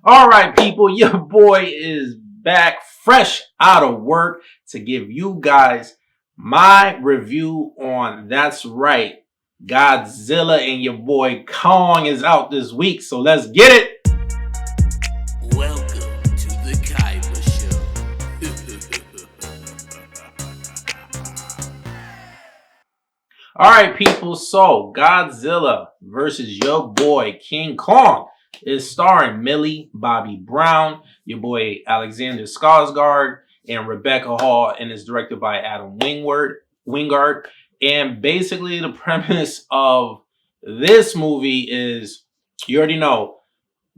All right, people, your boy is back fresh out of work to give you guys my review on That's Right, Godzilla, and your boy Kong is out this week. So let's get it. Welcome to the Kaiba Show. All right, people. So Godzilla versus your boy King Kong is starring Millie Bobby Brown, your boy Alexander Skarsgård, and Rebecca Hall, and is directed by Adam Wingard. And basically, the premise of this movie is, you already know,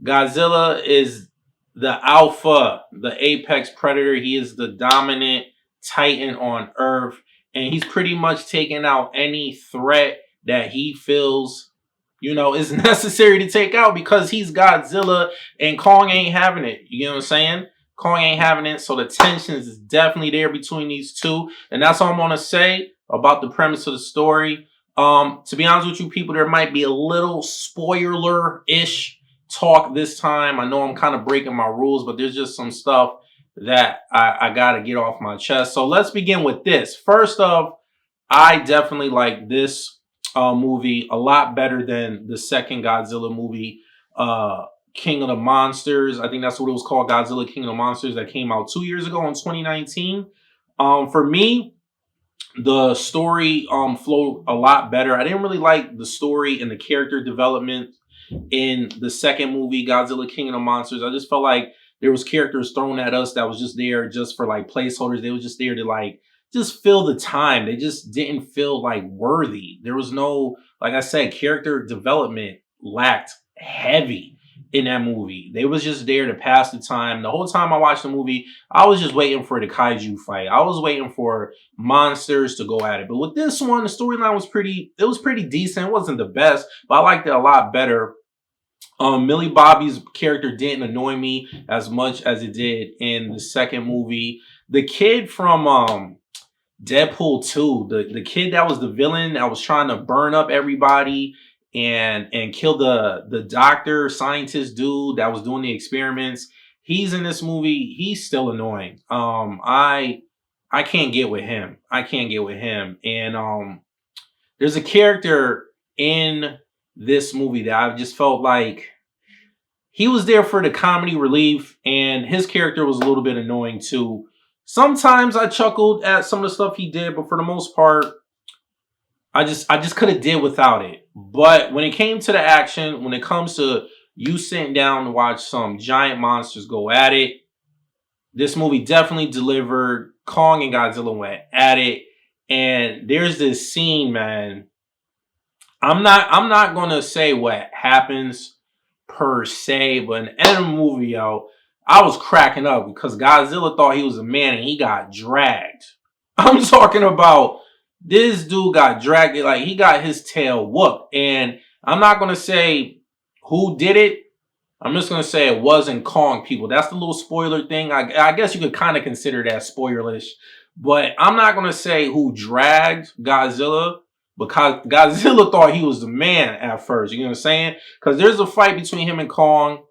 Godzilla is the alpha, the apex predator. He is the dominant titan on Earth, and he's pretty much taking out any threat that he feels, is necessary to take out because he's Godzilla and Kong ain't having it. You know what I'm saying? Kong ain't having it, so the tension is definitely there between these two, and that's all I'm gonna say about the premise of the story. To be honest with you, people, there might be a little spoiler-ish talk this time. I know I'm kind of breaking my rules, but there's just some stuff that I got to get off my chest. So let's begin with this. First off, I definitely like this movie a lot better than the second Godzilla movie, King of the Monsters. I think that's what it was called, Godzilla King of the Monsters, that came out 2 years ago in 2019. For me, the story flowed a lot better. I didn't really like the story and the character development in the second movie, Godzilla King of the Monsters. I just felt like there was characters thrown at us that was just there just for like placeholders. They were just there to like just fill the time. They just didn't feel like worthy. There was no, like I said, character development lacked heavy in that movie. They was just there to pass the time. The whole time I watched the movie, I was just waiting for the kaiju fight. I was waiting for monsters to go at it. But with this one, the storyline was pretty decent. It wasn't the best, but I liked it a lot better. Millie Bobby's character didn't annoy me as much as it did in the second movie. The kid from Deadpool 2, the kid that was the villain that was trying to burn up everybody and kill the doctor scientist dude that was doing the experiments. He's in this movie. He's still annoying. I can't get with him. I can't get with him. And there's a character in this movie that I just felt like he was there for the comedy relief, and his character was a little bit annoying too. Sometimes I chuckled at some of the stuff he did, but for the most part, I just could have did without it. But when it came to the action, when it comes to you sitting down to watch some giant monsters go at it, this movie definitely delivered. Kong and Godzilla went at it, and there's this scene, man. I'm not gonna say what happens per se, but in the end of the movie, yo, I was cracking up because Godzilla thought he was a man and he got dragged. I'm talking about this dude got dragged, like he got his tail whooped. And I'm not gonna say who did it. I'm just gonna say it wasn't Kong, people. That's the little spoiler thing. I guess you could kind of consider that spoilerish, but I'm not gonna say who dragged Godzilla because Godzilla thought he was the man at first. You know what I'm saying? Because there's a fight between him and Kong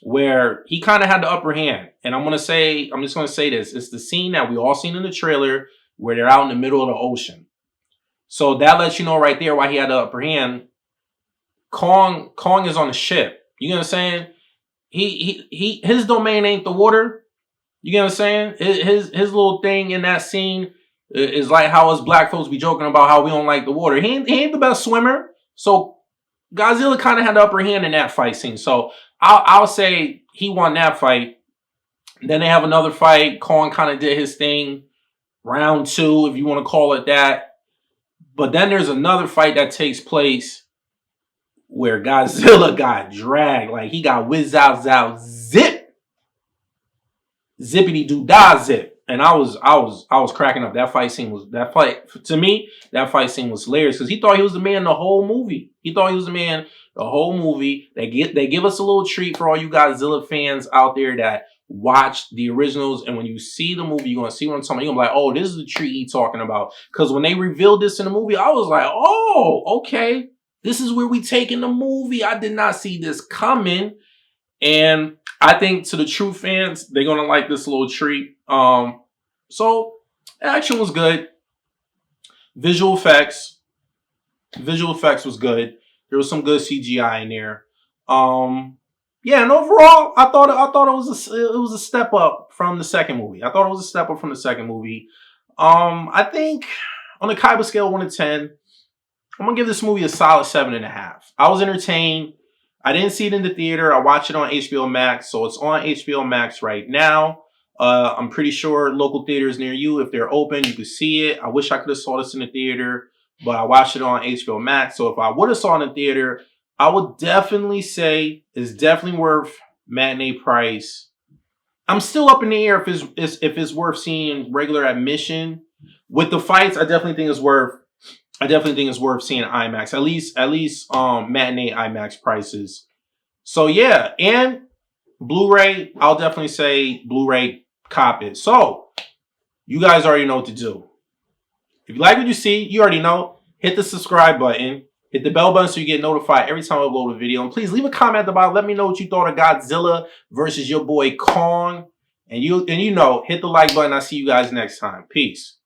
where he kind of had the upper hand. And I'm just gonna say this. It's the scene that we all seen in the trailer where they're out in the middle of the ocean. So that lets you know right there why he had the upper hand. Kong is on the ship. You know what I'm saying? His domain ain't the water. You know what I'm saying? His little thing in that scene is like how us black folks be joking about how we don't like the water. He ain't the best swimmer. So Godzilla kind of had the upper hand in that fight scene. So I'll say he won that fight. Then they have another fight. Kong kind of did his thing. Round 2, if you want to call it that. But then there's another fight that takes place where Godzilla got dragged. Like he got whiz out, zip. Zippity doo dah zip. And I was cracking up. That fight scene was hilarious because he thought he was the man the whole movie. He thought he was the man the whole movie. They give us a little treat for all you Godzilla fans out there that watch the originals. And when you see the movie, you're gonna see what I'm talking about. You're gonna be like, oh, this is the treat he's talking about. Because when they revealed this in the movie, I was like, oh, okay. This is where we taking the movie. I did not see this coming. And I think to the true fans, they're gonna like this little treat. So action was good. Visual effects, visual effects was good. There was some good CGI in there. Yeah, and overall, I thought it was a step up from the second movie. I thought it was a step up from the second movie. I think on the Kaiba scale of 1 to 10, I'm gonna give this movie a solid 7.5. I was entertained. I didn't see it in the theater. I watched it on HBO Max, so it's on HBO Max right now. I'm pretty sure local theaters near you, if they're open, you can see it. I wish I could have saw this in the theater, but I watched it on HBO Max. So if I would have saw it in the theater, I would definitely say it's definitely worth matinee price. I'm still up in the air if it's worth seeing regular admission. With the fights, I definitely think it's worth. I definitely think it's worth seeing IMAX. At least matinee IMAX prices. So yeah, and Blu-ray, I'll definitely say Blu-ray cop it. So you guys already know what to do. If you like what you see, you already know. Hit the subscribe button. Hit the bell button so you get notified every time I upload a video. And please leave a comment at the bottom. Let me know what you thought of Godzilla versus your boy Kong. And you know, hit the like button. I'll see you guys next time. Peace.